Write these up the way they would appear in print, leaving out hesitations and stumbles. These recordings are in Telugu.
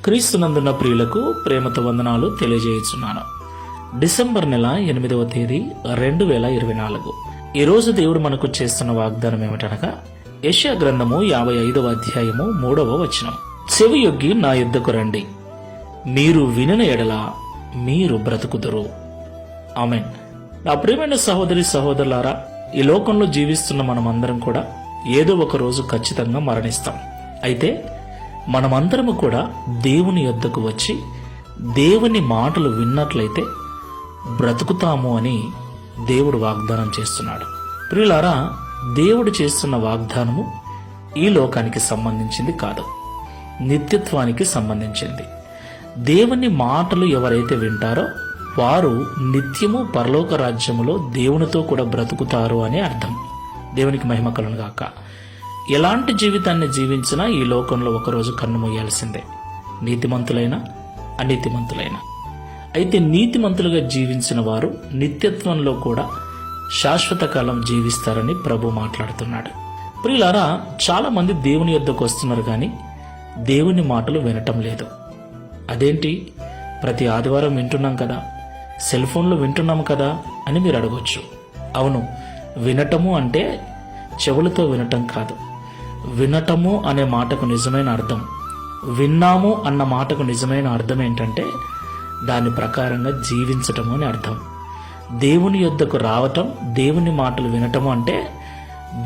క్రీస్తునందున్న ప్రియులకు ప్రేమతో వందనాలు తెలియజేయుచున్నాను. డిసెంబర్ నెల 8వ తేదీ 2024. ఈరోజు దేవుడు మనకు చేస్తున్న వాగ్దానం ఏమిటనగా యెషయా గ్రంథము 55వ అధ్యాయము 3వ వచనం. చెవియొగ్గి నా యుద్ధకు రండి, మీరు వినిన ఎడల మీరు బ్రతుకుదురు. ఆమేన్. నా ప్రియమైన సహోదరి సహోదరులారా, ఈ లోకంలో జీవిస్తున్న మనమందరం కూడా ఏదో ఒక రోజు ఖచ్చితంగా మరణిస్తాం. అయితే మనమందరము కూడా దేవుని యొద్దకు వచ్చి దేవుని మాటలు విన్నట్లయితే బ్రతుకుతాము అని దేవుడు వాగ్దానం చేస్తున్నాడు. ప్రియులారా, దేవుడు చేస్తున్న వాగ్దానము ఈ లోకానికి సంబంధించింది కాదు, నిత్యత్వానికి సంబంధించింది. దేవుని మాటలు ఎవరైతే వింటారో వారు నిత్యము పరలోక రాజ్యములో దేవునితో కూడా బ్రతుకుతారు అని అర్థం. దేవునికి మహిమ కలుగును గాక. ఎలాంటి జీవితాన్ని జీవించినా ఈ లోకంలో ఒకరోజు కన్ను మూయాల్సిందే, నీతిమంతులైనా అనీతిమంతులైనా. అయితే నీతిమంతులుగా జీవించిన వారు నిత్యత్వంలో కూడా శాశ్వత కాలం జీవిస్తారని ప్రభు మాట్లాడుతున్నాడు. ప్రియులారా, చాలా మంది దేవుని యొద్దకు వస్తున్నారు కానీ దేవుని మాటలు వినటం లేదు. అదేంటి, ప్రతి ఆదివారం వింటున్నాం కదా, సెల్ ఫోన్లో వింటున్నాం కదా అని మీరు అడగొచ్చు. అవును, వినటము అంటే చెవులతో వినటం కాదు. వినటము అనే మాటకు నిజమైన అర్థం, విన్నాము అన్న మాటకు నిజమైన అర్థం ఏంటంటే దాని ప్రకారంగా జీవించటము అని అర్థం. దేవుని యొద్దకు రావటం, దేవుని మాటలు వినటము అంటే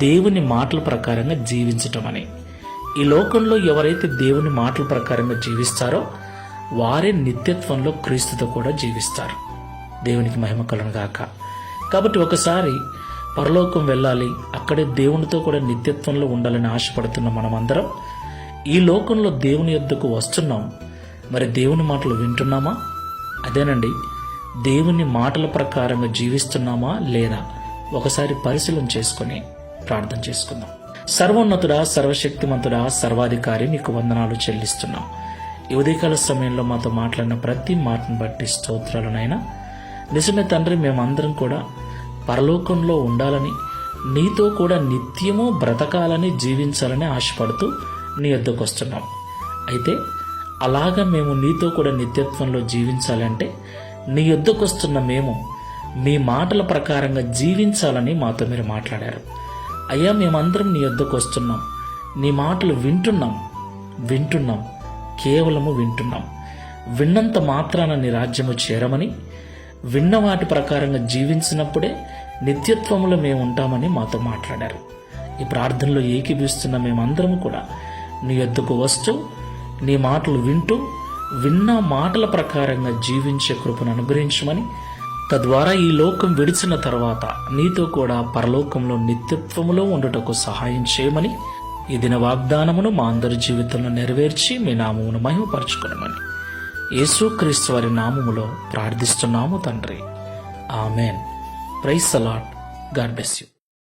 దేవుని మాటల ప్రకారంగా జీవించటం అని. ఈ లోకంలో ఎవరైతే దేవుని మాటల ప్రకారంగా జీవిస్తారో వారే నిత్యత్వంలో క్రీస్తుతో కూడా జీవిస్తారు. దేవునికి మహిమ కలుగును గాక. కాబట్టి ఒకసారి పరలోకం వెళ్ళాలి, అక్కడే దేవునితో కూడా నిత్యత్వంలో ఉండాలని ఆశపడుతున్న మనమందరం ఈ లోకంలో దేవుని యొద్దకు వస్తున్నాం. మరి దేవుని మాటలు వింటున్నామా? అదేనండి, దేవుని మాటల ప్రకారంగా జీవిస్తున్నామా లేదా ఒకసారి పరిశీలన చేసుకుని ప్రార్థన చేసుకుందాం. సర్వోన్నతుడా, సర్వశక్తిమంతుడా, సర్వాధికారి, నీకు వందనాలు చెల్లిస్తున్నాం. ఈ ఉదయకాల సమయంలో మాతో మాట్లాడిన ప్రతి మాటను బట్టి స్తోత్రాలనైనా. నిజమే తండ్రి, మేమందరం కూడా పరలోకంలో ఉండాలని, నీతో కూడా నిత్యము బ్రతకాలని, జీవించాలని ఆశపడుతూ నీ యొద్దకు వస్తున్నాం. అయితే అలాగా మేము నీతో కూడా నిత్యత్వంలో జీవించాలంటే నీ యొద్దకు వస్తున్న మేము మీ మాటల ప్రకారంగా జీవించాలని మాతో మీరు మాట్లాడారు. అయ్యా, మేమందరం నీ యొద్దకు వస్తున్నాం, నీ మాటలు వింటున్నాం, కేవలము వింటున్నాం. విన్నంత మాత్రాన నీ రాజ్యము చేరమని, విన్న వాటి ప్రకారంగా జీవించినప్పుడే నిత్యత్వములో మేము ఉంటామని మాతో మాట్లాడారు. ఈ ప్రార్థనలో ఏకీభవిస్తున్న మేమందరం కూడా నీ యొద్దకు వస్తూ నీ మాటలు వింటూ విన్న మాటల ప్రకారంగా జీవించే కృపను అనుగ్రహించమని, తద్వారా ఈ లోకం విడిచిన తర్వాత నీతో కూడా పరలోకంలో నిత్యత్వములో ఉండుటకు సహాయం చేయమని, ఈ దిన వాగ్దానమును మా అందరి జీవితంలో నెరవేర్చి మీ నామమును మహిమపరచుకునమని యేసుక్రీస్తు వారి నామములో ప్రార్థిస్తున్నాము తండ్రి. Amen. Praise the lord. God bless you.